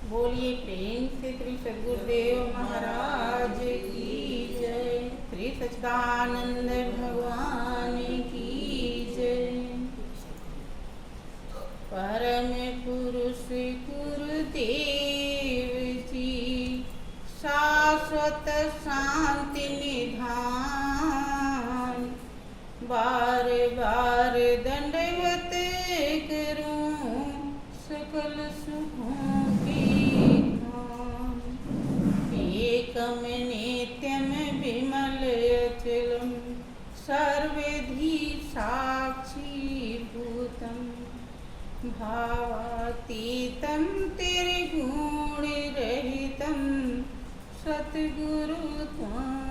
बोलिए प्रेम से श्री सद्गुरुदेव महाराज की जय। श्री सच्चिदानंद भगवान की जय। परम पुरुष गुरुदेव जी शाश्वत शांति निधान, बार बार दंडवत करूं सकल सुखों की खान। एकम नित्यम विमल अचलम सर्वधि साक्षी भूतम, भावातीतं त्रिगुण रहितं सतगुरु त्वां।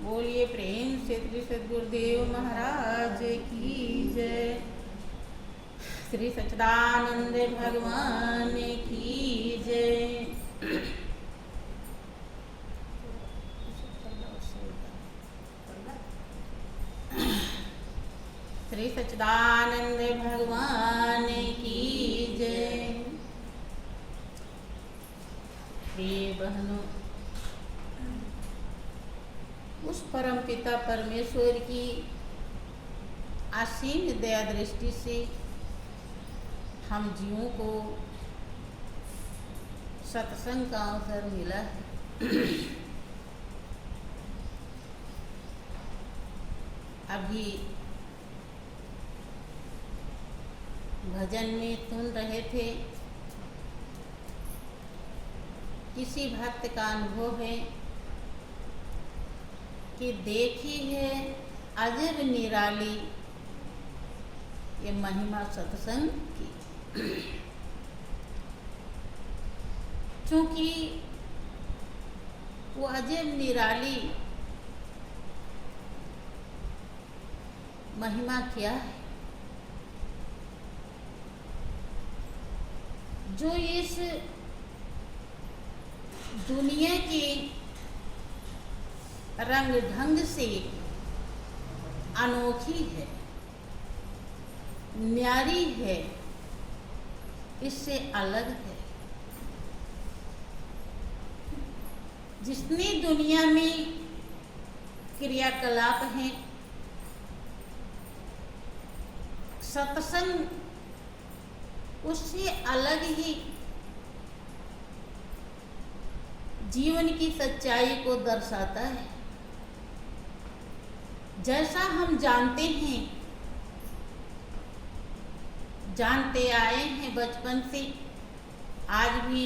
बोलिए प्रेम से श्री सद्गुरुदेव महाराज की जय। श्री सच्चिदानंद भगवान की जय। श्री सच्चिदानंद भगवान की जय। प्रिय बहनों, उस परम पिता परमेश्वर की असीम दया दृष्टि से हम जीवों को सत्संग का अवसर मिला है। अभी भजन में सुन रहे थे, किसी भक्त का अनुभव है कि देखी है अजब निराली ये महिमा सत्संग की। क्योंकि वो अजब निराली महिमा क्या है जो इस दुनिया की रंग ढंग से अनोखी है, न्यारी है, इससे अलग है। जितनी दुनिया में क्रियाकलाप हैं, सत्संग उससे अलग ही जीवन की सच्चाई को दर्शाता है। जैसा हम जानते हैं, जानते आए हैं बचपन से, आज भी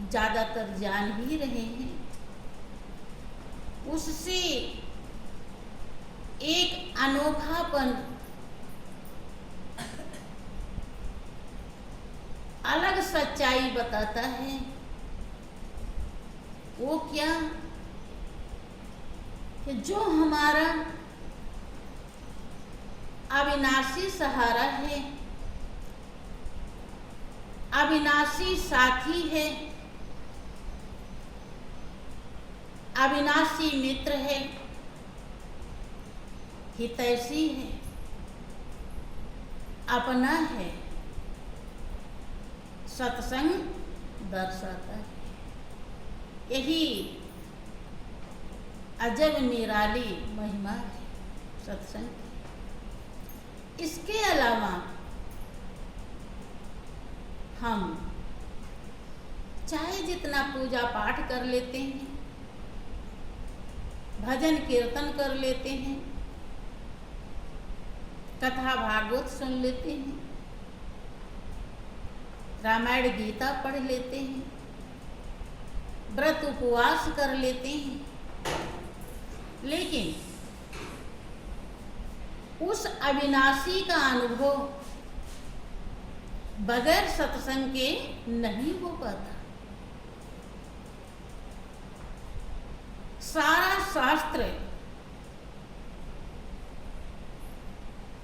ज़्यादातर जान ही रहे हैं, उससे एक अनोखापन, अलग सच्चाई बताता है। वो क्या कि जो हमारा अविनाशी सहारा है, अविनाशी साथी है, अविनाशी मित्र है, हितैषी है, अपना है, सत्संग दर्शाता है। यही अजब निराली महिमा है सत्संग। इसके अलावा हम चाहे जितना पूजा पाठ कर लेते हैं, भजन कीर्तन कर लेते हैं, कथा भागवत सुन लेते हैं, रामायण गीता पढ़ लेते हैं, व्रत उपवास कर लेते हैं, लेकिन उस अविनाशी का अनुभव बगैर सत्संग के नहीं हो पाता। सारा शास्त्र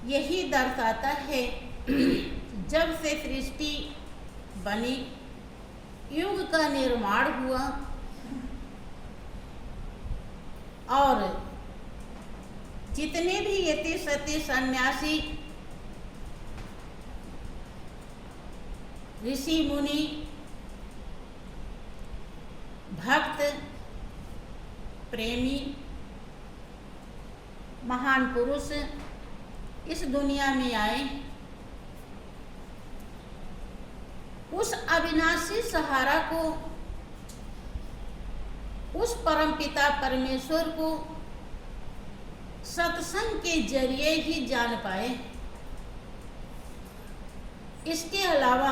यही दर्शाता है, जब से सृष्टि बनी, युग का निर्माण हुआ और जितने भी यति सती सन्यासी ऋषि मुनि भक्त प्रेमी महान पुरुष इस दुनिया में आए, उस अविनाशी सहारा को, उस परमपिता परमेश्वर को सत्संग के जरिए ही जान पाए। इसके अलावा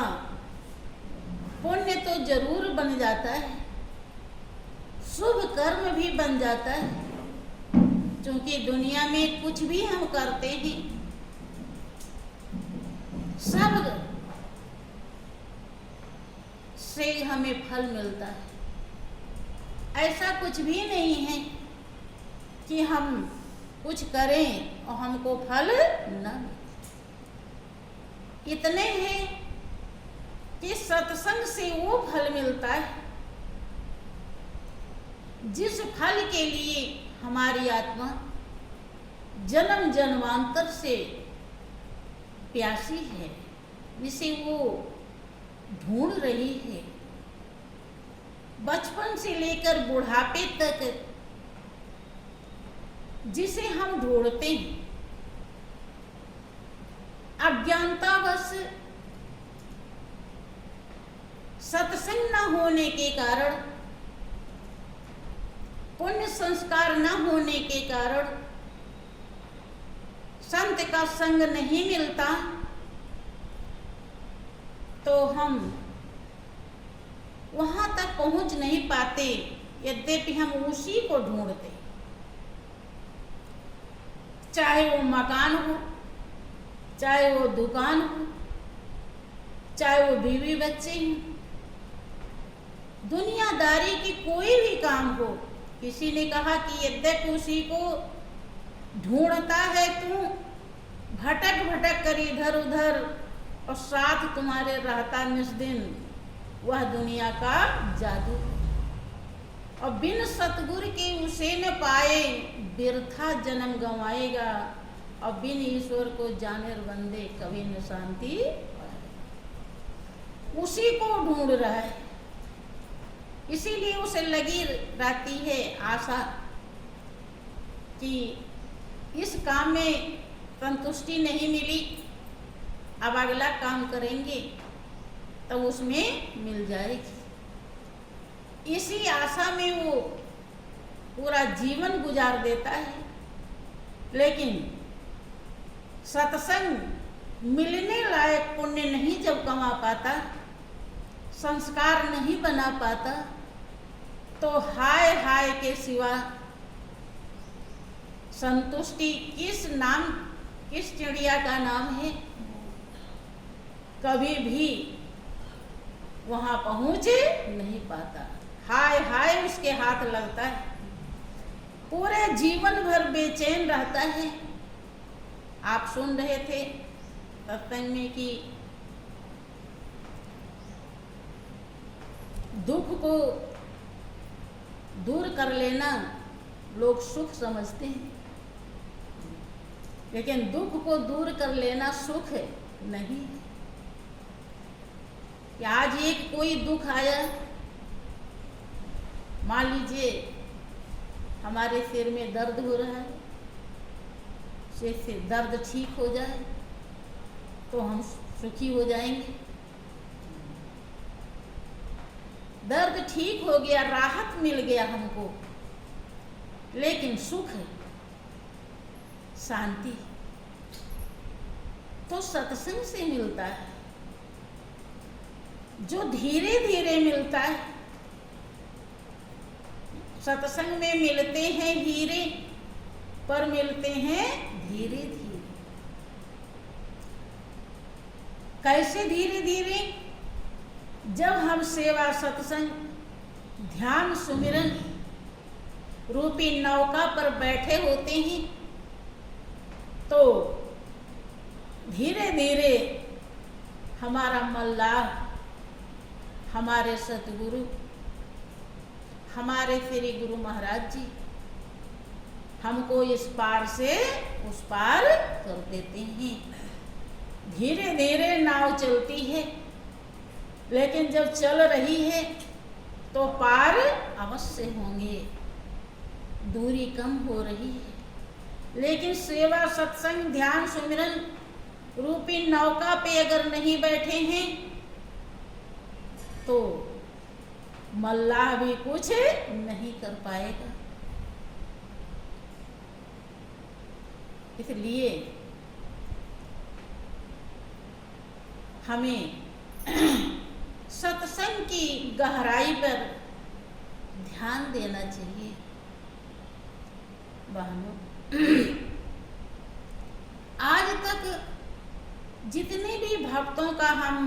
पुण्य तो जरूर बन जाता है, शुभ कर्म भी बन जाता है, क्योंकि दुनिया में कुछ भी हम करते हैं सब से हमें फल मिलता है। ऐसा कुछ भी नहीं है कि हम कुछ करें और हमको फल न मिले। इतने हैं कि सत्संग से वो फल मिलता है जिस फल के लिए हमारी आत्मा जन्म जन्मांतर से प्यासी है, जिसे वो ढूंढ रही है। बचपन से लेकर बुढ़ापे तक जिसे हम ढूंढते हैं, अज्ञानतावश सत्संग न होने के कारण, पुण्य संस्कार न होने के कारण, संत का संग नहीं मिलता, तो हम वहां तक पहुंच नहीं पाते, यद्यपि हम उसी को ढूंढते। चाहे वो मकान हो, चाहे वो दुकान हो, चाहे वो बीवी बच्चे हों, दुनियादारी की कोई भी काम हो। किसी ने कहा कि यद्यपि उसी को ढूंढता है तू, भटक भटक कर इधर उधर, और साथ तुम्हारे रहता निस्दिन वह दुनिया का जादू। और बिन सतगुरु के उसे न पाए, बिरथा जन्म गंवाएगा। और बिन ईश्वर को जाने बंदे कभी न शांति पाए। उसी को ढूंढ रहा है, इसीलिए उसे लगी रहती है आशा कि इस काम में संतुष्टि नहीं मिली, अब अगला काम करेंगे तो उसमें मिल जाएगी। इसी आशा में वो पूरा जीवन गुजार देता है। लेकिन सत्संग मिलने लायक पुण्य नहीं जब कमा पाता, संस्कार नहीं बना पाता, तो हाय हाय के सिवा संतुष्टि किस चिड़िया का नाम है, कभी भी वहां पहुंच नहीं पाता। हाय हाय उसके हाथ लगता है, पूरे जीवन भर बेचैन रहता है। आप सुन रहे थे सत्संग में कि दुख को दूर कर लेना लोग सुख समझते हैं, लेकिन दुख को दूर कर लेना सुख नहीं। कि आज एक कोई दुख आया, मान लीजिए हमारे सिर में दर्द हो रहा है, सिर से दर्द ठीक हो जाए तो हम सुखी हो जाएंगे। दर्द ठीक हो गया, राहत मिल गया हमको, लेकिन सुख शांति तो सत्संग से मिलता है, जो धीरे धीरे मिलता है। सत्संग में मिलते हैं हीरे, पर मिलते हैं धीरे धीरे। कैसे धीरे धीरे? जब हम सेवा सत्संग ध्यान सुमिरन रूपी नौका पर बैठे होते हैं, तो धीरे धीरे हमारा मल्लाह, हमारे सतगुरु, हमारे श्री गुरु महाराज जी हमको इस पार से उस पार कर देते हैं। धीरे धीरे नाव चलती है, लेकिन जब चल रही है तो पार अवश्य होंगे। दूरी कम हो रही है, लेकिन सेवा, सत्संग, ध्यान, सुमिरन रूपी नौका पे अगर नहीं बैठे हैं तो मल्लाह भी कुछ नहीं कर पाएगा। इसलिए हमें सत्संग की गहराई पर ध्यान देना चाहिए। बहनों, आज तक जितने भी भक्तों का हम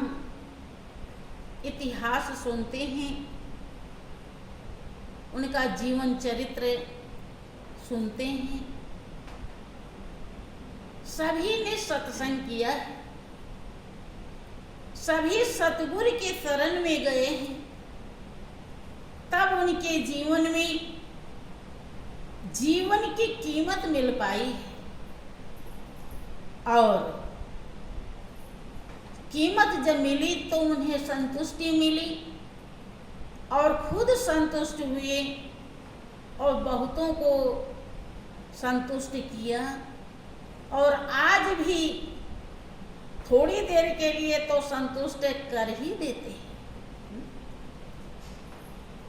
इतिहास सुनते हैं, उनका जीवन चरित्र सुनते हैं, सभी ने सत्संग किया है, सभी सतगुरु के शरण में गए हैं, तब उनके जीवन में जीवन की कीमत मिल पाई है। और कीमत जब मिली तो उन्हें संतुष्टि मिली और खुद संतुष्ट हुए और बहुतों को संतुष्ट किया। और आज भी थोड़ी देर के लिए तो संतुष्ट कर ही देते हैं।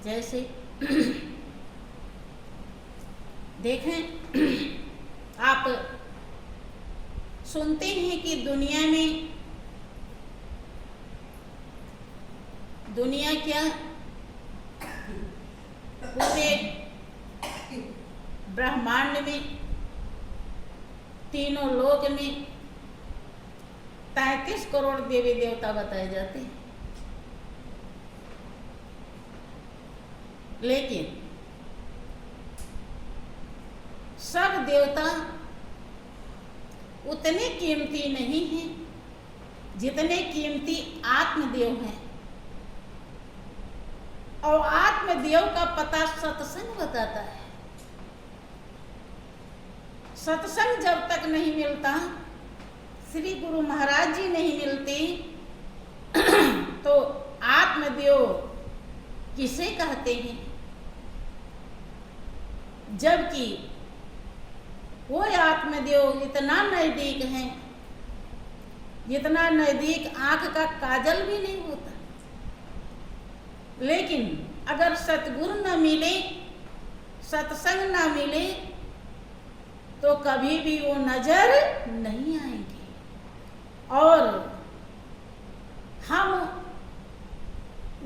जैसे देखें, आप सुनते हैं कि दुनिया क्या, पूरे ब्रह्मांड में, तीनों लोक में 33 करोड़ देवी देवता बताए जाते हैं। लेकिन सब देवता उतने कीमती नहीं हैं जितने कीमती आत्मदेव हैं। और आत्मदेव का पता सत्संग बताता है। सत्संग जब तक नहीं मिलता, श्री गुरु महाराज जी नहीं मिलते, तो आत्मदेव किसे कहते हैं? जबकि वो आत्मदेव इतना नजदीक है, जितना नजदीक आंख का काजल भी नहीं होता। लेकिन अगर सतगुरु न मिले, सत्संग न मिले, तो कभी भी वो नजर नहीं आएंगे। और हम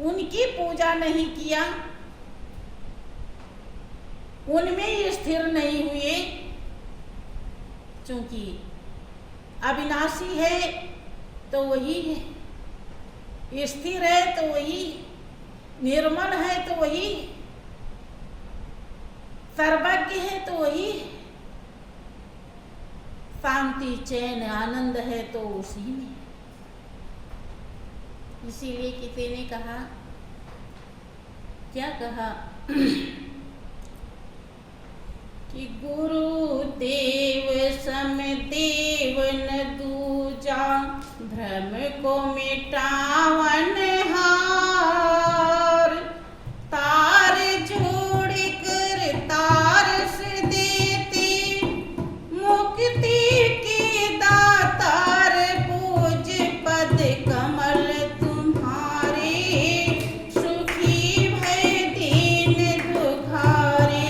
उनकी पूजा नहीं किया, उनमें स्थिर नहीं हुए, क्योंकि अविनाशी है तो वही है, स्थिर है तो वही, निर्मल है तो वही, सर्वज्ञ है तो वही, शांति, चैन, आनंद है तो उसी में। इसीलिए किसी ने कहा, क्या कहा कि गुरु देव सम देव न दूजा, भ्रम को मिटावन हार, तार जोड़ कर तारस देती, मुक्ति के दातार, पूज पद कमल तुम्हारे, सुखी भय दीन दुखारे,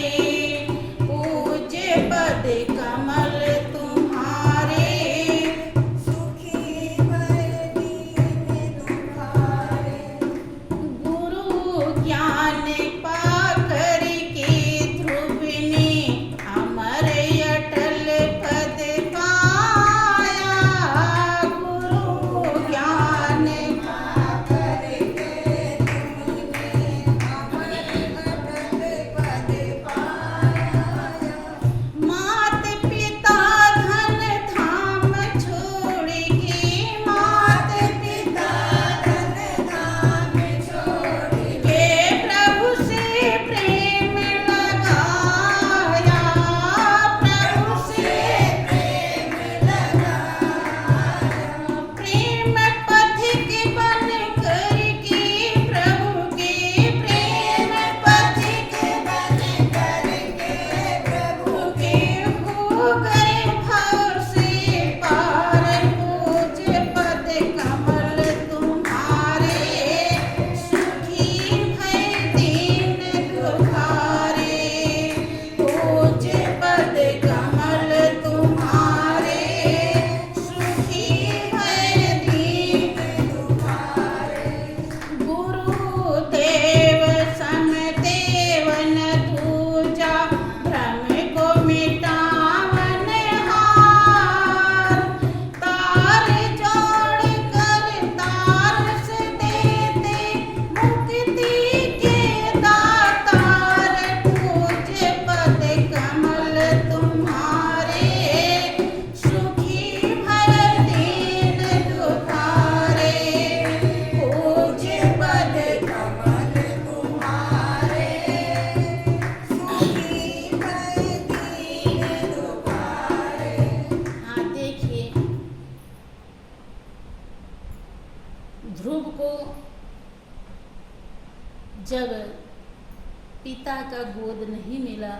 पूज पद कमल तुम्हारे, सुखी भय दीन दुखारे। पिता का गोद नहीं मिला,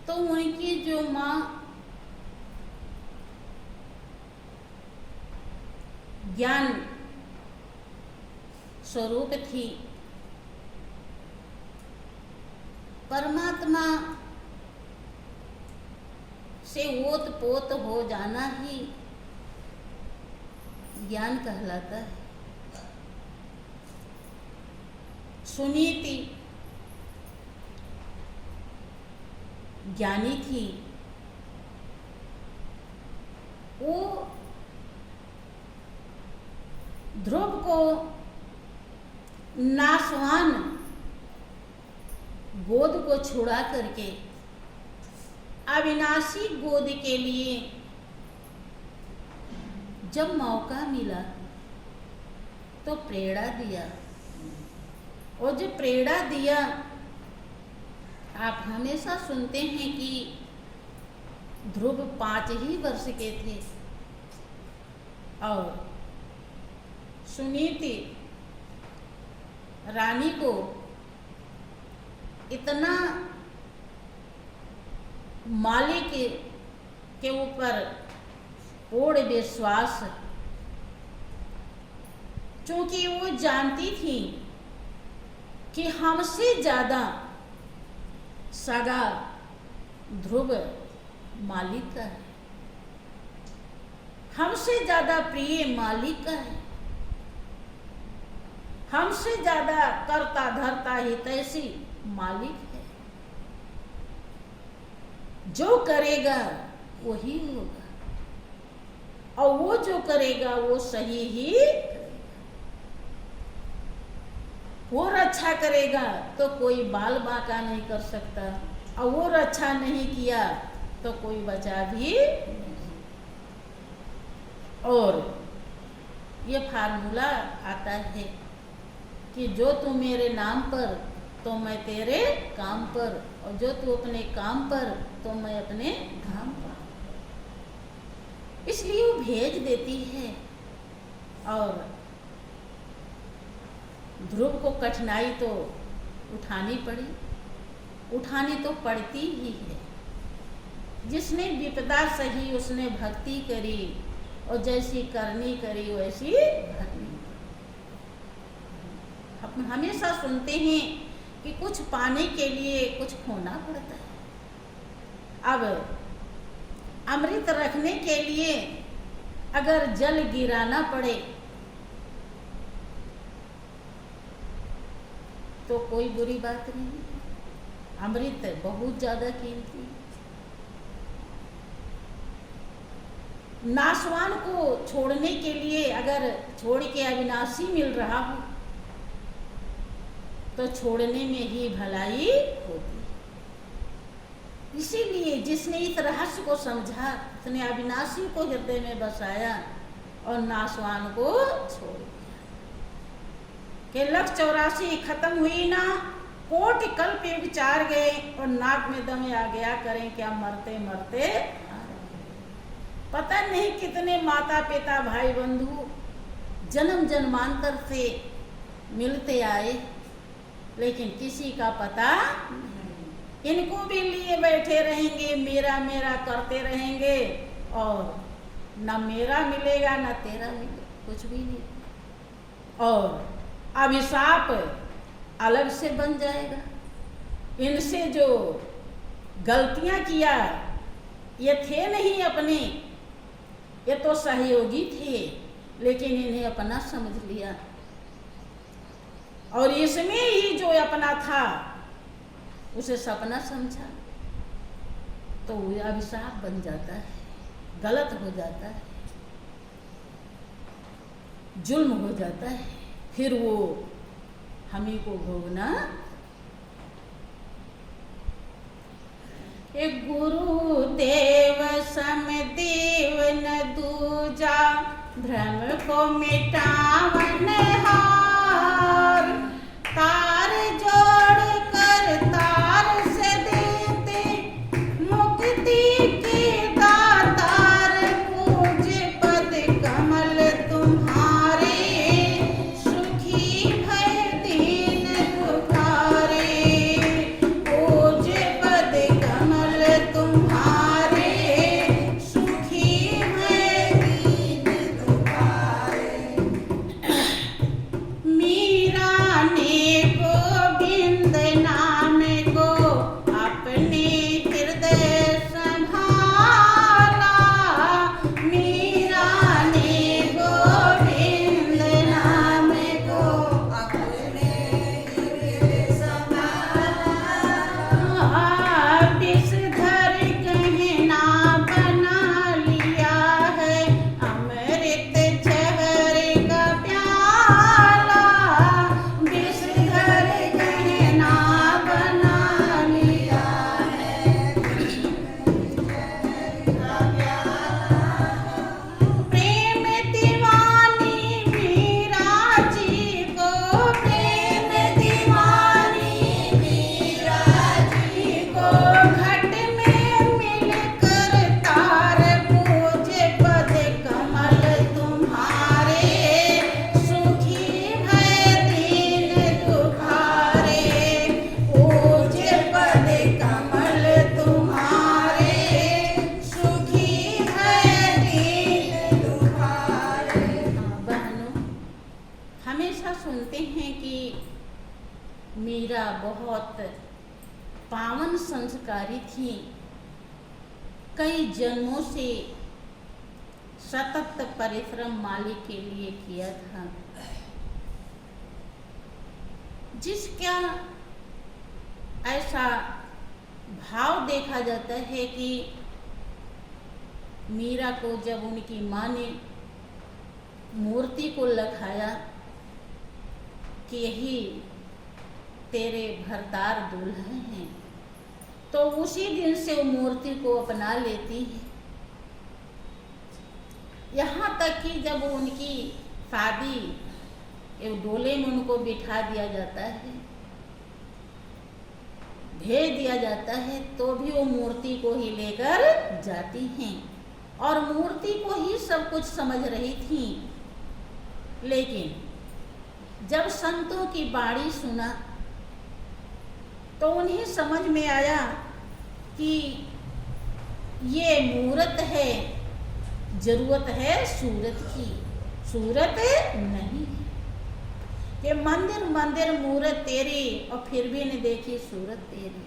तो उनकी जो माँ ज्ञान स्वरूप थी, परमात्मा से ओत पोत हो जाना ही ज्ञान कहलाता है। सुनीति ज्ञानी थी, वो ध्रुव को नाशवान गोद को छुड़ा करके अविनाशी गोद के लिए जब मौका मिला तो प्रेरणा दिया। और जो प्रेरणा दिया, आप हमेशा सुनते हैं कि ध्रुव 5 ही वर्ष के थे और सुनीति रानी को इतना मालिक के ऊपर पूर्ण विश्वास, क्योंकि वो जानती थी कि हमसे ज्यादा सगा ध्रुव मालिक का है, हमसे ज्यादा प्रिय मालिक का है, हमसे ज्यादा करता धरता हितैषी मालिक है। जो करेगा वही होगा, और वो जो करेगा वो सही ही करेगा। वो रक्षा करेगा तो कोई बाल बांका नहीं कर सकता, और वो रक्षा नहीं किया तो कोई बचा भी नहीं। और ये फार्मूला आता है कि जो तू मेरे नाम पर तो मैं तेरे काम पर, और जो तू अपने काम पर तो मैं अपने धाम पर। इसलिए वो भेज देती है। और ध्रुव को कठिनाई तो उठानी पड़ी, उठानी तो पड़ती ही है। जिसने विपदा सही उसने भक्ति करी, और जैसी करनी करी वैसी भक्ति। हम हमेशा सुनते हैं कि कुछ पाने के लिए कुछ खोना पड़ता है। अब अमृत रखने के लिए अगर जल गिराना पड़े तो कोई बुरी बात नहीं। अमृत बहुत ज्यादा कीमती। नाशवान को छोड़ने के लिए अगर छोड़ के अविनाशी मिल रहा हो तो छोड़ने में ही भलाई होती। इसीलिए जिसने इस रहस्य को समझा उसने अविनाशी को हृदय में बसाया और नाशवान को छोड़ दिया। कि 184 खत्म हुई ना, कोटि कल्प युग 4 गए और नाक में दम आ गया, करें क्या मरते मरते। पता नहीं कितने माता पिता भाई बंधु जन्म जन्मांतर से मिलते आए, लेकिन किसी का पता नहीं। इनको भी लिए बैठे रहेंगे, मेरा मेरा करते रहेंगे, और न मेरा मिलेगा न तेरा मिलेगा, कुछ भी नहीं। और अभिशाप अलग से बन जाएगा। इनसे जो गलतियां किया, ये थे नहीं अपने, ये तो सहयोगी थे, लेकिन इन्हें अपना समझ लिया। और इसमें ही जो अपना था उसे सपना समझा, तो वो अभिशाप बन जाता है, गलत हो जाता है, जुल्म हो जाता है। फिर वो हमी को भोगना। एक गुरु देव समदेव न दूजा, भ्रम को मिटावन हार। तार जोड़ कर तार से देते, मुक्ति के दातार। पूज्य पद कमल तुम्हारे, सुखी भय दीन दुख मीरा बहुत पावन संस्कारी थी। कई जन्मों से सतत परिश्रम मालिक के लिए किया था, जिसका ऐसा भाव देखा जाता है कि मीरा को जब उनकी माँ ने मूर्ति को लखाया कि यही तेरे भरदार दुल्हन हैं, तो उसी दिन से वो मूर्ति को अपना लेती है। यहाँ तक कि जब उनकी शादी एक डोले में उनको बिठा दिया जाता है, भेज दिया जाता है, तो भी वो मूर्ति को ही लेकर जाती हैं और मूर्ति को ही सब कुछ समझ रही थी। लेकिन जब संतों की बाणी सुना तो उन्हें समझ में आया कि ये मूरत है, जरूरत है सूरत की, सूरत नहीं है। ये मंदिर मंदिर मूरत तेरी और फिर भी नहीं देखी सूरत तेरी।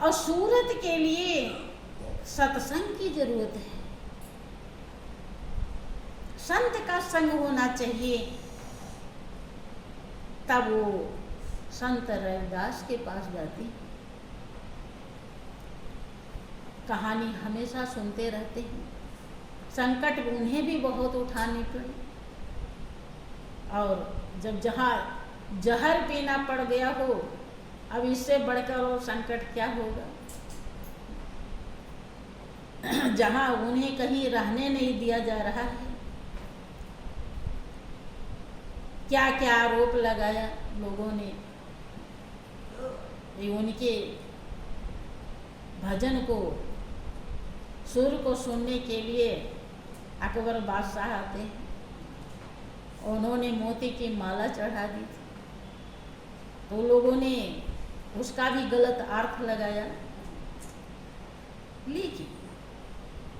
और सूरत के लिए सत्संग की जरूरत है, संत का संग होना चाहिए, तब वो संत रविदास के पास जाती। कहानी हमेशा सुनते रहते हैं, संकट उन्हें भी बहुत उठानी पड़ी, और जब जहाँ जहर पीना पड़ गया हो, अब इससे बढ़कर और संकट क्या होगा। जहाँ उन्हें कहीं रहने नहीं दिया जा रहा है, क्या क्या आरोप लगाया लोगों ने, उनके भजन को, सुर को सुनने के लिए अकबर बादशाह आते हैं। उन्होंने मोती की माला चढ़ा दी थी, तो लोगों ने उसका भी गलत अर्थ लगाया। लेकिन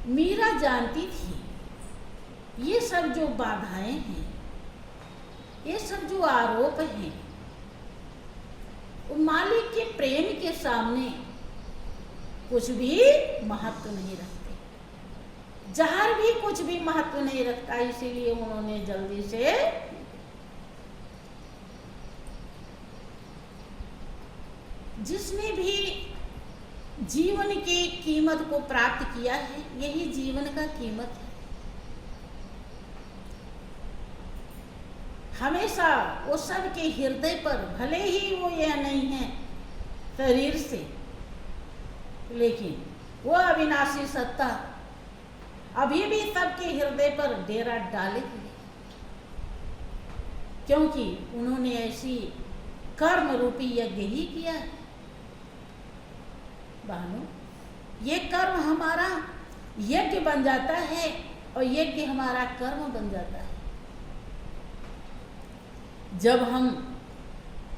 मीरा जानती थी ये सब जो बाधाएं हैं, ये सब जो आरोप हैं, वो मालिक के प्रेम के सामने कुछ भी महत्व नहीं रखते, जहर भी कुछ भी महत्व नहीं रखता। इसीलिए उन्होंने जल्दी से जिसने भी जीवन की कीमत को प्राप्त किया है, यही जीवन का कीमत है। हमेशा वो सबके हृदय पर, भले ही वो यह नहीं है शरीर से, लेकिन वो अविनाशी सत्ता अभी भी सबके हृदय पर डेरा डालेगी, क्योंकि उन्होंने ऐसी कर्म रूपी यज्ञ ही किया है। बहनों, ये कर्म हमारा यज्ञ बन जाता है और यज्ञ हमारा कर्म बन जाता है। जब हम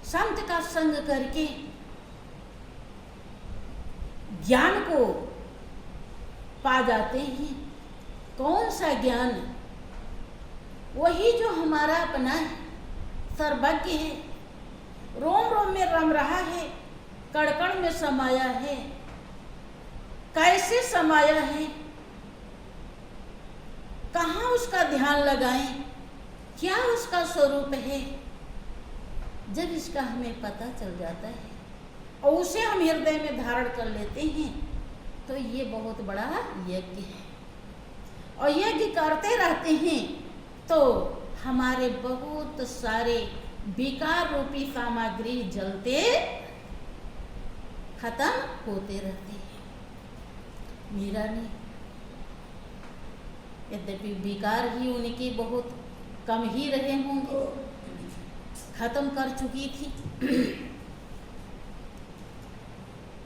संत का संग करके ज्ञान को पा जाते हैं, कौन सा ज्ञान? वही जो हमारा अपना है, सर्वज्ञ है, रोम रोम में रम रहा है, कण कण में समाया है। कैसे समाया है, कहाँ उसका ध्यान लगाएं, क्या उसका स्वरूप है? जब इसका हमें पता चल जाता है और उसे हम हृदय में धारण कर लेते हैं, तो ये बहुत बड़ा यज्ञ है। और यज्ञ करते रहते हैं तो हमारे बहुत सारे विकार रूपी सामग्री जलते खत्म होते रहते हैं। मीरा ने, यद्यपि विकार ही उनके बहुत कम ही रहे होंगे, खत्म कर चुकी थी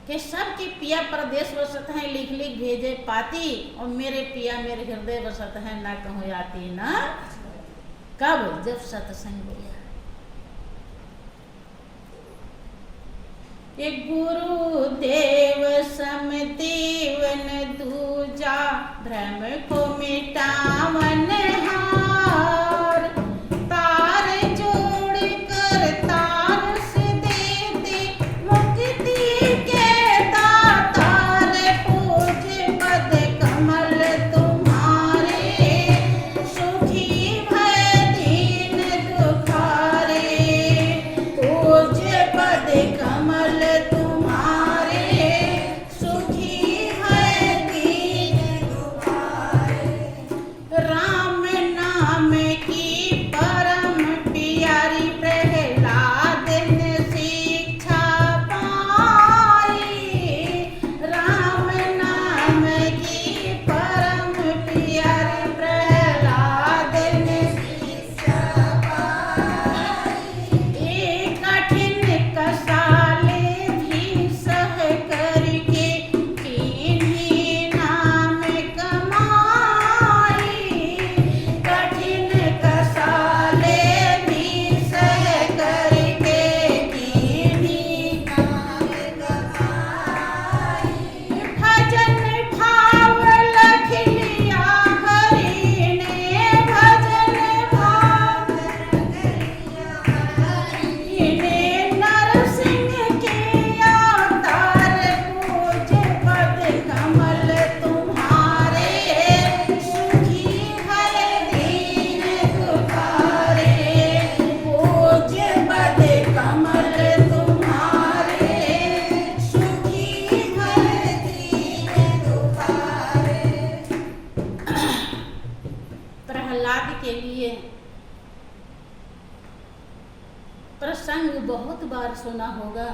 कि सबके पिया परदेश वसत हैं, लिख लिख भेजे पाती, और मेरे पिया मेरे हृदय वसत हैं, ना कहूँ आती ना कब, जब सत्संग किया। एक गुरुदेव समतीवन दूजा, भ्रम को मिटावन हार, तार जोड़ कर तार से बहुत बार सुना होगा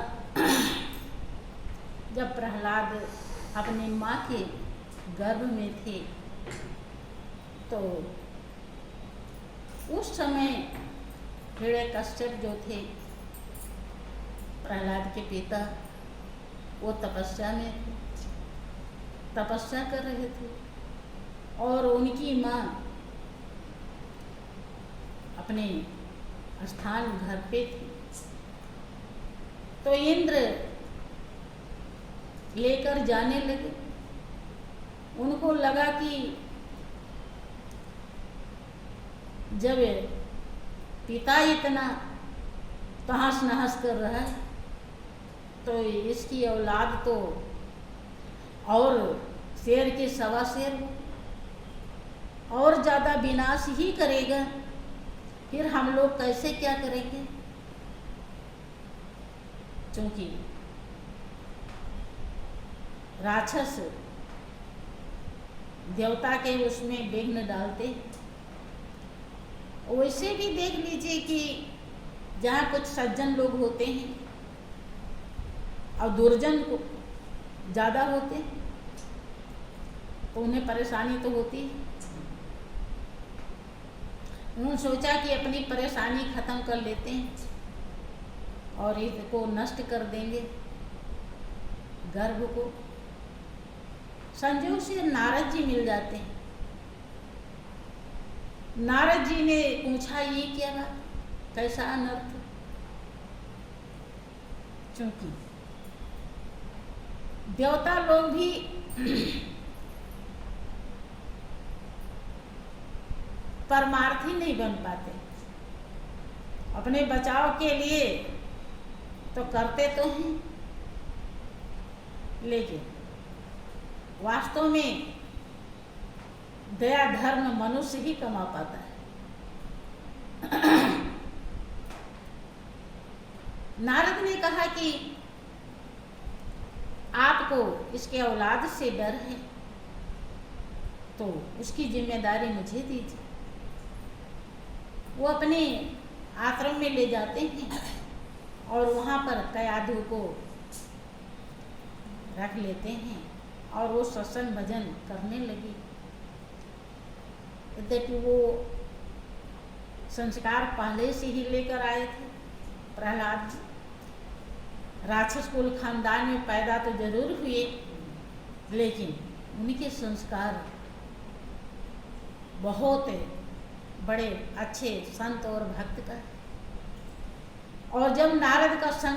जब प्रहलाद अपनी माँ के गर्भ में थे तो उस समय हिरण्यकश्यप जो थे प्रहलाद के पिता, वो तपस्या में थे, तपस्या कर रहे थे और उनकी माँ अपने स्थान घर पे थी। तो इंद्र लेकर जाने लगे। उनको लगा कि जब पिता इतना तहस नहस कर रहा है तो इसकी औलाद तो और शेर के सवा शेर हो और ज़्यादा विनाश ही करेगा, फिर हम लोग कैसे क्या करेंगे। क्योंकि राक्षस देवता के उसमें विघ्न डालते। वैसे भी देख लीजिए कि जहाँ कुछ सज्जन लोग होते हैं और दुर्जन को ज़्यादा होते हैं तो उन्हें परेशानी तो होती है। उन्होंने सोचा कि अपनी परेशानी खत्म कर लेते हैं और इसको नष्ट कर देंगे, गर्भ को। संजोग से नारद जी मिल जाते हैं। नारद जी ने पूछा, ये क्या बात, कैसा अनर्थ। क्योंकि देवता लोग भी परमार्थी नहीं बन पाते। अपने बचाव के लिए तो करते तो हैं, लेकिन वास्तव में दया धर्म मनुष्य ही कमा पाता है। नारद ने कहा कि आपको इसके औलाद से डर है तो उसकी जिम्मेदारी मुझे दीजिए। वो अपने आश्रम में ले जाते हैं और वहाँ पर कयाधु को रख लेते हैं और वो सत्संग भजन करने लगी। यद्यपि वो संस्कार पहले से ही लेकर आए थे। प्रहलाद जी राक्षस कुल खानदान में पैदा तो जरूर हुए, लेकिन उनके संस्कार बहुत बड़े अच्छे संत और भक्त का। और जब नारद का संग